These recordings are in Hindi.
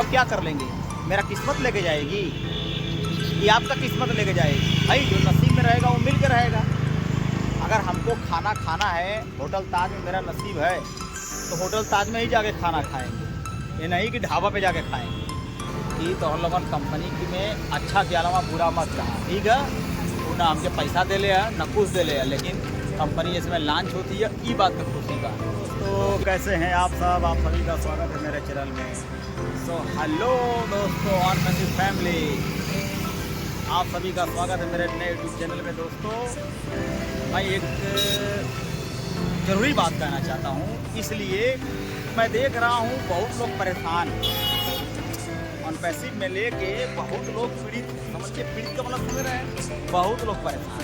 और क्या कर लेंगे? मेरा किस्मत लेके जाएगी कि आपका किस्मत लेके जाएगी? भाई जो नसीब में रहेगा वो मिल के रहेगा। अगर हमको खाना खाना है, होटल ताज में मेरा नसीब है तो होटल ताज में ही जाके खाना खाएंगे, ये नहीं कि ढाबा पे जाके खाएंगे। ये तो हम लोगन कंपनी की में अच्छा के अलावा बुरा मत कहा, ठीक है? वो ना हमके पैसा दे ले है ना कुछ दे ले है, लेकिन कंपनी इसमें लॉन्च होती है, ये बात तो खुशी का। तो कैसे हैं आप सब? आप सभी का स्वागत है मेरे चैनल में। सो हेलो दोस्तों, ऑन नसीब फैमिली, आप सभी का स्वागत है मेरे नए यूट्यूब चैनल में। दोस्तों मैं एक ज़रूरी बात कहना चाहता हूँ, इसलिए मैं देख रहा हूँ बहुत लोग परेशान ऑन पैसिव में लेके, बहुत लोग पीड़ित, समझिए पीड़ित का मतलब समझ रहे हैं, बहुत लोग परेशान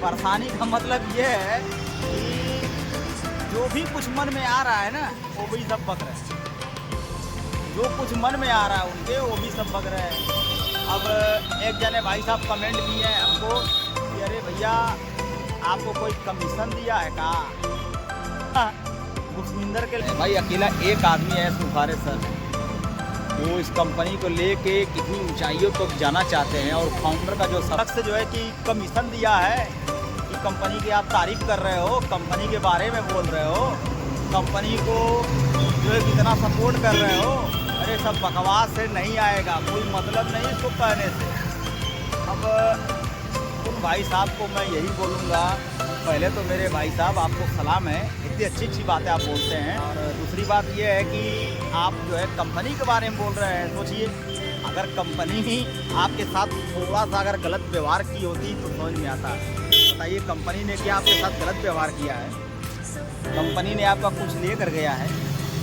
परेशानी का मतलब ये है कि जो भी कुछ मन में आ रहा है ना वो भी सब बक रहे हैं, जो कुछ मन में आ रहा है उनके वो भी सब बक रहे हैं। अब एक जने भाई साहब कमेंट किए हैं हमको कि अरे भैया आपको कोई कमीशन दिया है का? मुस्मिंदर के भाई अकेला एक आदमी है सुखारे सर, वो इस कंपनी को लेके कितनी ऊंचाइयों तक तो जाना चाहते हैं, और फाउंडर का जो शख्स जो है कि कमीशन दिया है कि कंपनी की आप तारीफ कर रहे हो, कंपनी के बारे में बोल रहे हो, कंपनी को जो है कितना सपोर्ट कर रहे हो, अरे सब बकवास से नहीं आएगा, कोई मतलब नहीं इसको कहने से। अब उन भाई साहब को मैं यही बोलूँगा, पहले तो मेरे भाई साहब आपको सलाम है, इतनी अच्छी अच्छी बातें आप बोलते हैं। और दूसरी बात ये है कि आप जो है कंपनी के बारे में बोल रहे हैं, सोचिए अगर कंपनी ही आपके साथ थोड़ा सा अगर गलत व्यवहार की होती तो समझ में आता। बताइए कंपनी ने क्या आपके साथ गलत व्यवहार किया है? कंपनी ने आपका कुछ ले कर गया है,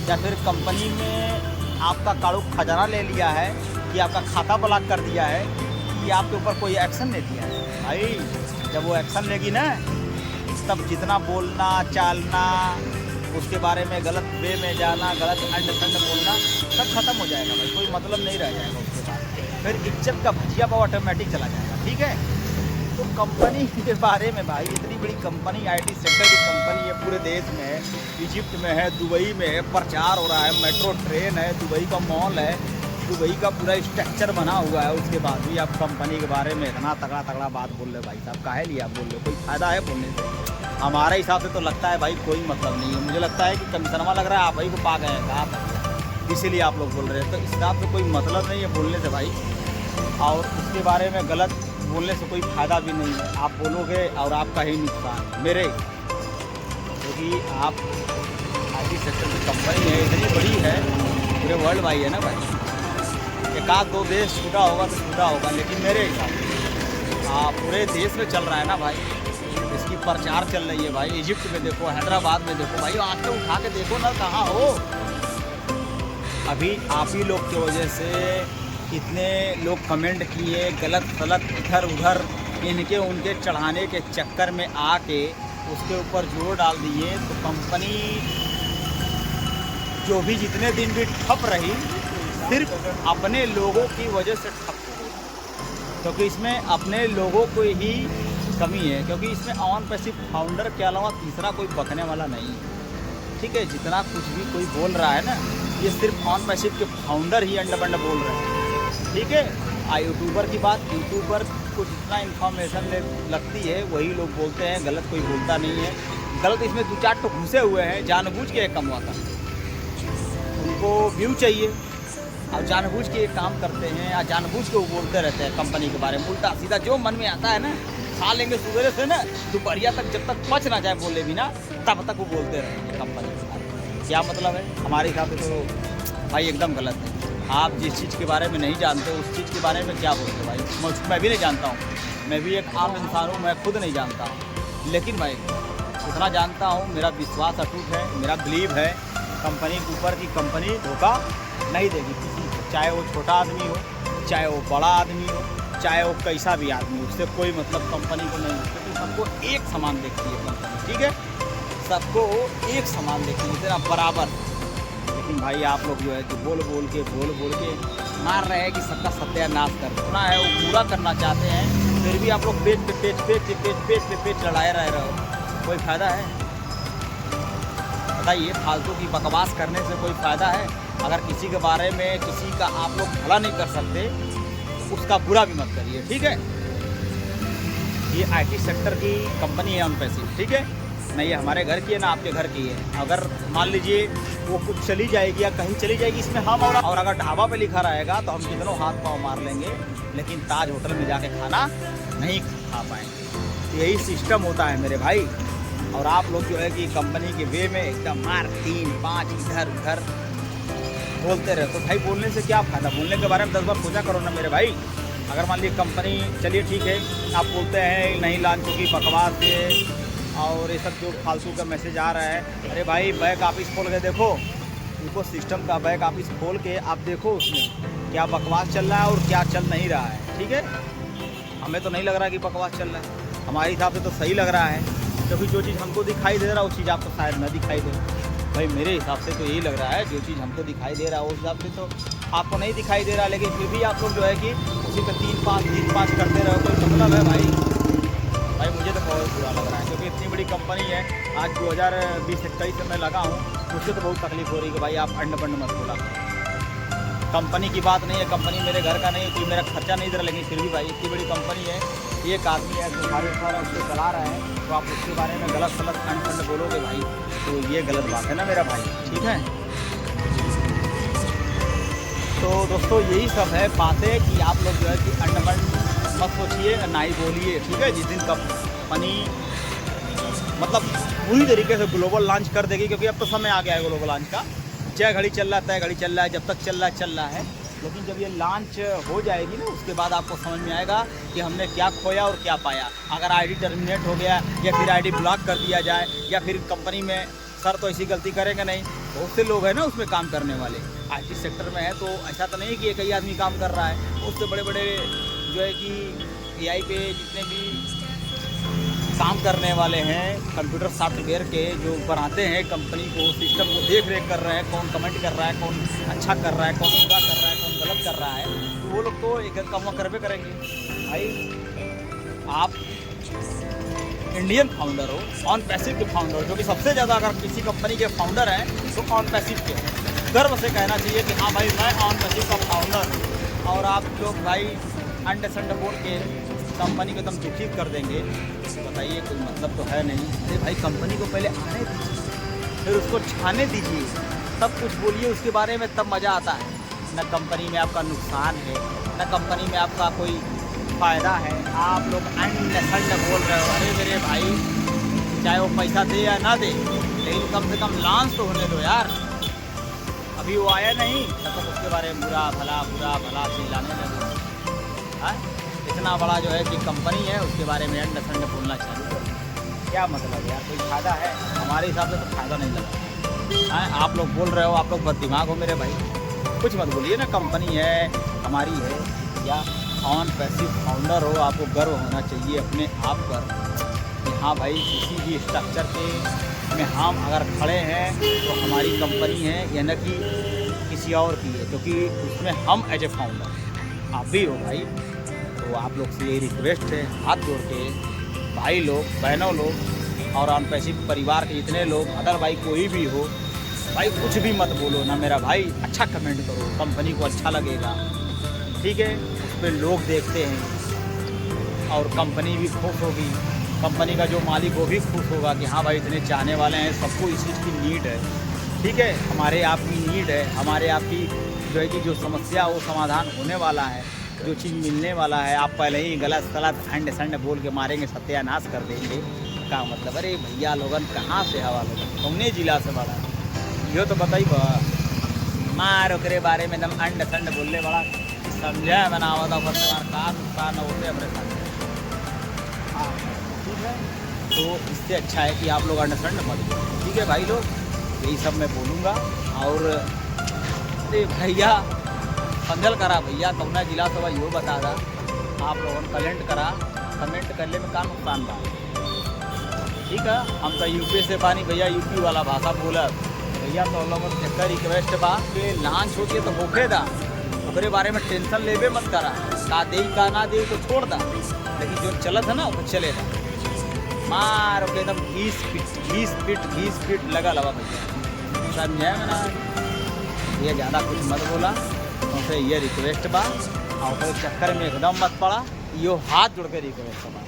या फिर कंपनी में आपका काड़ू खजाना ले लिया है, कि आपका खाता ब्लॉक कर दिया है, कि आपके ऊपर कोई एक्शन नहीं दिया है? भाई जब वो एक्शन लेगी ना, तब जितना बोलना चालना, उसके बारे में गलत वे में जाना, गलत अंडरस्टैंड बोलना, सब खत्म हो जाएगा भाई, कोई मतलब नहीं रह जाएगा उसके बाद। फिर इज्जत का भजिया पाव ऑटोमेटिक चला जाएगा, ठीक है? तो कंपनी के बारे में भाई, इतनी बड़ी कंपनी, आईटी सेक्टर की कंपनी है, पूरे देश में है, इजिप्ट में है, दुबई में है, प्रचार हो रहा है, मेट्रो ट्रेन है, दुबई का मॉल है, दुबई का पूरा स्ट्रक्चर बना हुआ है, उसके बाद भी आप कंपनी के बारे में इतना तगड़ा तगड़ा बात बोल रहे भाई साहब, काहे लिए आप बोल रहे हो? कोई फ़ायदा है बोलने से? हमारे हिसाब से तो लगता है भाई कोई मतलब नहीं है, मुझे लगता है कि कमीशनवा लग रहा है आप ही को पा गए हैं कहा, इसीलिए आप लोग बोल रहे हैं। तो इस हिसाब से कोई मतलब नहीं है बोलने से भाई, और उसके बारे में गलत बोलने से कोई फ़ायदा भी नहीं है, आप बोलोगे और आपका ही नुकसान मेरे, क्योंकि आप आईटी सेक्टर की कंपनी है, इतनी बड़ी है, पूरे वर्ल्ड वाइड है ना भाई, एक आध दो देश छूटा होगा तो छूटा होगा, लेकिन मेरे हिसाब से पूरे देश में चल रहा है ना भाई, इसकी प्रचार चल रही है भाई। इजिप्ट में देखो, हैदराबाद में देखो भाई, आंखें उठा के देखो ना कहाँ हो। अभी आप ही लोग की वजह से कितने लोग कमेंट किए गलत गलत इधर उधर, इनके उनके चढ़ाने के चक्कर में आके उसके ऊपर जोर डाल दिए, तो कंपनी जो भी जितने दिन भी ठप रही, सिर्फ अपने लोगों की वजह से ठप हो गई, क्योंकि इसमें अपने लोगों को ही कमी है, क्योंकि इसमें ऑन पैसिव फाउंडर के अलावा तीसरा कोई बकने वाला नहीं है, ठीक है? जितना कुछ भी कोई बोल रहा है ना, ये सिर्फ ऑन पैसिव के फाउंडर ही अंडा बंडा बोल रहे हैं, ठीक है? यूट्यूबर की बात, यूट्यूबर को जितना इन्फॉर्मेशन लगती है वही लोग बोलते हैं, गलत कोई बोलता नहीं है। गलत इसमें दो चार तो घुसे हुए हैं, जानबूझ के कमवाता है, उनको व्यू चाहिए और जानबूझ के काम करते हैं, या जानबूझ के वो बोलते रहते हैं कंपनी के बारे में उल्टा सीधा, जो मन में आता है ना खा लेंगे सुबह से ना दोपहरिया तक, जब तक पच ना जाए बोले भी ना, तब तक वो बोलते रहेंगे कंपनी के बारे में। क्या मतलब है? हमारे हिसाब से तो भाई एकदम गलत है। आप जिस चीज़ के बारे में नहीं जानते उस चीज़ के बारे में क्या बोलते भाई? मैं भी नहीं जानता हूँ, मैं भी एक आम इंसान हूँ, मैं खुद नहीं जानता हूँ, लेकिन भाई इतना जानता हूँ, मेरा विश्वास अटूट है, मेरा बिलीव है कंपनी के ऊपर की कंपनी धोखा नहीं देगी किसी को, चाहे वो छोटा आदमी हो, चाहे वो बड़ा आदमी हो, चाहे वो कैसा भी आदमी हो, उससे कोई मतलब कंपनी को नहीं, क्योंकि सबको एक समान देखती है कंपनी, ठीक है? सबको एक समान देखती है, इतना बराबर। लेकिन भाई आप लोग जो है कि बोल बोल के मार रहे हैं कि सबका सत्यानाश कर देना है, वो पूरा करना चाहते हैं, फिर भी आप लोग पेज लड़ाए रह रहे हो, कोई फ़ायदा है? बताइए, फालतू की बकवास करने से कोई फ़ायदा है? अगर किसी के बारे में किसी का आप लोग भला नहीं कर सकते, उसका बुरा भी मत करिए, ठीक है। ये IT सेक्टर की कंपनी है ऑनपैसिव, ठीक है ना। ये हमारे घर की है ना आपके घर की है। अगर मान लीजिए वो कुछ चली जाएगी या कहीं चली जाएगी, इसमें हम और अगर ढाबा पे लिखा रहेगा तो हम कितनों हाथ पाँव मार लेंगे, लेकिन ताज होटल में जाके खाना नहीं खा पाएंगे। यही सिस्टम होता है मेरे भाई। और आप लोग जो है कि कंपनी के वे में एकदम मार 3-5 इधर उधर बोलते रहे, तो भाई बोलने से क्या फ़ायदा। बोलने के बारे में 10 बार सोचा करो ना मेरे भाई। अगर मान लीजिए कंपनी, चलिए ठीक है, आप बोलते हैं नहीं लॉन्च होगी, बकवास ये और ये सब जो फालतू का मैसेज आ रहा है। अरे भाई बैक ऑफिस खोल के देखो, इको सिस्टम का बैक ऑफिस खोल के आप देखो उसमें क्या बकवास चल रहा है और क्या चल नहीं रहा है, ठीक है। हमें तो नहीं लग रहा कि बकवास चल रहा है, हमारे हिसाब से तो सही लग रहा है, क्योंकि जो चीज़ हमको दिखाई दे रहा है वो चीज़ आपको शायद न दिखाई दे। भाई मेरे हिसाब से तो यही लग रहा है, जो चीज़ हमको दिखाई दे रहा है उस हिसाब से तो आपको नहीं दिखाई दे रहा, लेकिन फिर भी आप लोग जो है कि उसी पर 3-5 करते रहो, कोई मतलब है भाई मुझे तो बहुत बुरा लग रहा है, क्योंकि इतनी बड़ी कंपनी है। आज 2020-21 से मैं लगा हूँ, मुझे तो बहुत तकलीफ हो रही है कि भाई आप अंड बंड मत बोला। कंपनी की बात नहीं है, कंपनी मेरे घर का नहीं है, तो मेरा खर्चा नहीं दे रहा, लेकिन फिर भी भाई इतनी बड़ी कंपनी है, एक आदमी है जो सारे उसको चला रहा है, तो आप उसके बारे में गलत अंड बंड बोलोगे भाई, तो ये गलत बात है ना मेरा भाई, ठीक है। तो दोस्तों यही सब है बातें कि आप लोग जो है कि अंड बंड मत सोचिए, ना ही बोलिए, ठीक है। जिस दिन कंपनी मतलब पूरी तरीके से ग्लोबल लॉन्च कर देगी, क्योंकि अब तो समय आ गया है ग्लोबल लॉन्च का, जय घड़ी चल रहा है, तय घड़ी चल रहा है, जब तक चल रहा है। लेकिन जब ये लॉन्च हो जाएगी ना, उसके बाद आपको समझ में आएगा कि हमने क्या खोया और क्या पाया। अगर ID टर्मिनेट हो गया या फिर ID ब्लॉक कर दिया जाए, या फिर कंपनी में सर तो ऐसी गलती करेंगे नहीं, बहुत से लोग हैं ना उसमें काम करने वाले, IT सेक्टर में है, तो ऐसा तो नहीं कि एक ही आदमी काम कर रहा है। उससे बड़े बड़े जो है कि AI पे जितने भी काम करने वाले हैं, कंप्यूटर सॉफ्टवेयर के जो बनाते हैं कंपनी को, सिस्टम को देख रेख कर रहे हैं, कौन कमेंट कर रहा है, कौन अच्छा कर रहा है, कौन बुरा कर रहा है, कौन गलत कर रहा है, तो वो लोग तो एक काम करवे करेंगे। भाई आप इंडियन फाउंडर हो, ऑनपैसिव के फाउंडर, जो कि सबसे ज़्यादा अगर किसी कंपनी के फाउंडर हैं तो ऑनपैसिव के, गर्व से कहना चाहिए कि हाँ भाई मैं ऑनपैसिव का फाउंडर। और आप लोग भाई अंड संड बोल के कंपनी को एकदम दुखी कर देंगे, बताइए कोई मतलब तो है नहीं। अरे भाई कंपनी को पहले आने दीजिए, फिर उसको छाने दीजिए, तब कुछ बोलिए उसके बारे में, तब मज़ा आता है। न कंपनी में आपका नुकसान है, न कंपनी में आपका कोई फ़ायदा है, आप लोग अंड संड बोल रहे हो। अरे मेरे भाई चाहे वो पैसा दे या ना दे, लेकिन कम से कम लॉन्च तो होने दो यार। अभी वो आया नहीं तब उसके बारे में बुरा भला चिल्लाने लगे। हाँ, इतना बड़ा जो है कि कंपनी है, उसके बारे में अंड संड बोलना चालू कर, क्या मतलब यार, कोई फ़ायदा है? हमारे हिसाब से तो फ़ायदा नहीं लगा। हाँ, आप लोग बोल रहे हो, आप लोग बददिमाग हो मेरे भाई, कुछ मत बोलिए ना। कंपनी है हमारी है, या ऑनपैसिव फाउंडर हो, आपको गर्व होना चाहिए अपने आप पर कि हाँ भाई किसी भी स्ट्रक्चर के में हम अगर खड़े हैं तो हमारी कंपनी है, या न कि किसी और की है, क्योंकि उसमें हम एज ए फाउंडर आप भी हो भाई। तो आप लोग से यही रिक्वेस्ट है, हाथ जोड़ के भाई लोग, बहनों लोग और ऑनपैसिव परिवार के जितने लोग, अगर भाई कोई भी हो भाई, कुछ भी मत बोलो ना मेरा भाई, अच्छा कमेंट करो, कंपनी को अच्छा लगेगा, ठीक है। उस पर लोग देखते हैं और कंपनी भी खुश होगी, कंपनी का जो मालिक वो भी खुश होगा कि हाँ भाई इतने चाहने वाले हैं, सबको इस चीज़ की नीड है, ठीक है। हमारे आपकी नीड है, हमारे आपकी जो है कि जो समस्या वो समाधान होने वाला है, जो चीज़ मिलने वाला है, आप पहले ही गलत सलत अंड संड बोल के मारेंगे, सत्यानाश कर देंगे, क्या मतलब? अरे भैया लोगन कहाँ से हवा लोगन, कौने जिला से बड़ा यो तो बताई मार ओकरे बारे में एकदम अंड संड बोलने बड़ा समझा बनावा था, का नुकसान होते अपने साथ। हाँ ठीक है, तो इससे अच्छा है कि आप लोग अंडरस्टैंड मत करो, ठीक है भाई लोग, यही सब मैं बोलूँगा। और अरे भैया समझल करा भैया, कौना जिला से भाई यो बता दा, आप लोगों ने कमेंट करने में का नुकसान बा, ठीक है। हम तो यूपी से पानी भैया, यूपी वाला भाषा बोला भैया, तो लोगों से एक रिक्वेस्ट बा कि लॉन्च होती है तो होके दा, ओकरे बारे में टेंशन लेबे मत करा, का दे का ना दे तो छोड़ दा, लेकिन जो चलत है ना वो चलेगा, मार के एकदम घीस पीट लगा लवा भैया, समझे ना। ये ज़्यादा कुछ मत बोला, उनसे ये रिक्वेस्ट बा, और कोई चक्कर में एकदम मत पड़ा, यो हाथ जोड़ के रिक्वेस्ट बा,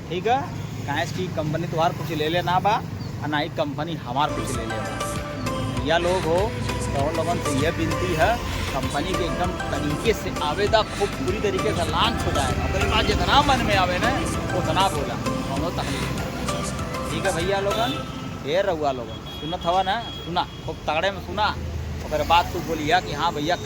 ठीक है। काहे की कंपनी तुम्हार कुछ ले लेना बा, और ना ही कंपनी हमार कुछ ले ले बा। भैया लोग हो तो लोगन से यह विनती है, कंपनी के एकदम तरीके से आवेदा, खूब पूरी तरीके से लॉन्च हो जाएगा, उसके बाद जितना मन में आवे ना उतना बोला, दोनों तकलीफ। ठीक है भैया लोगन, ढेर रहुआ लोगन सुनत हवा ना, सुना खूब तगड़े में सुना, और बाद तू बोलिया कि हाँ भैया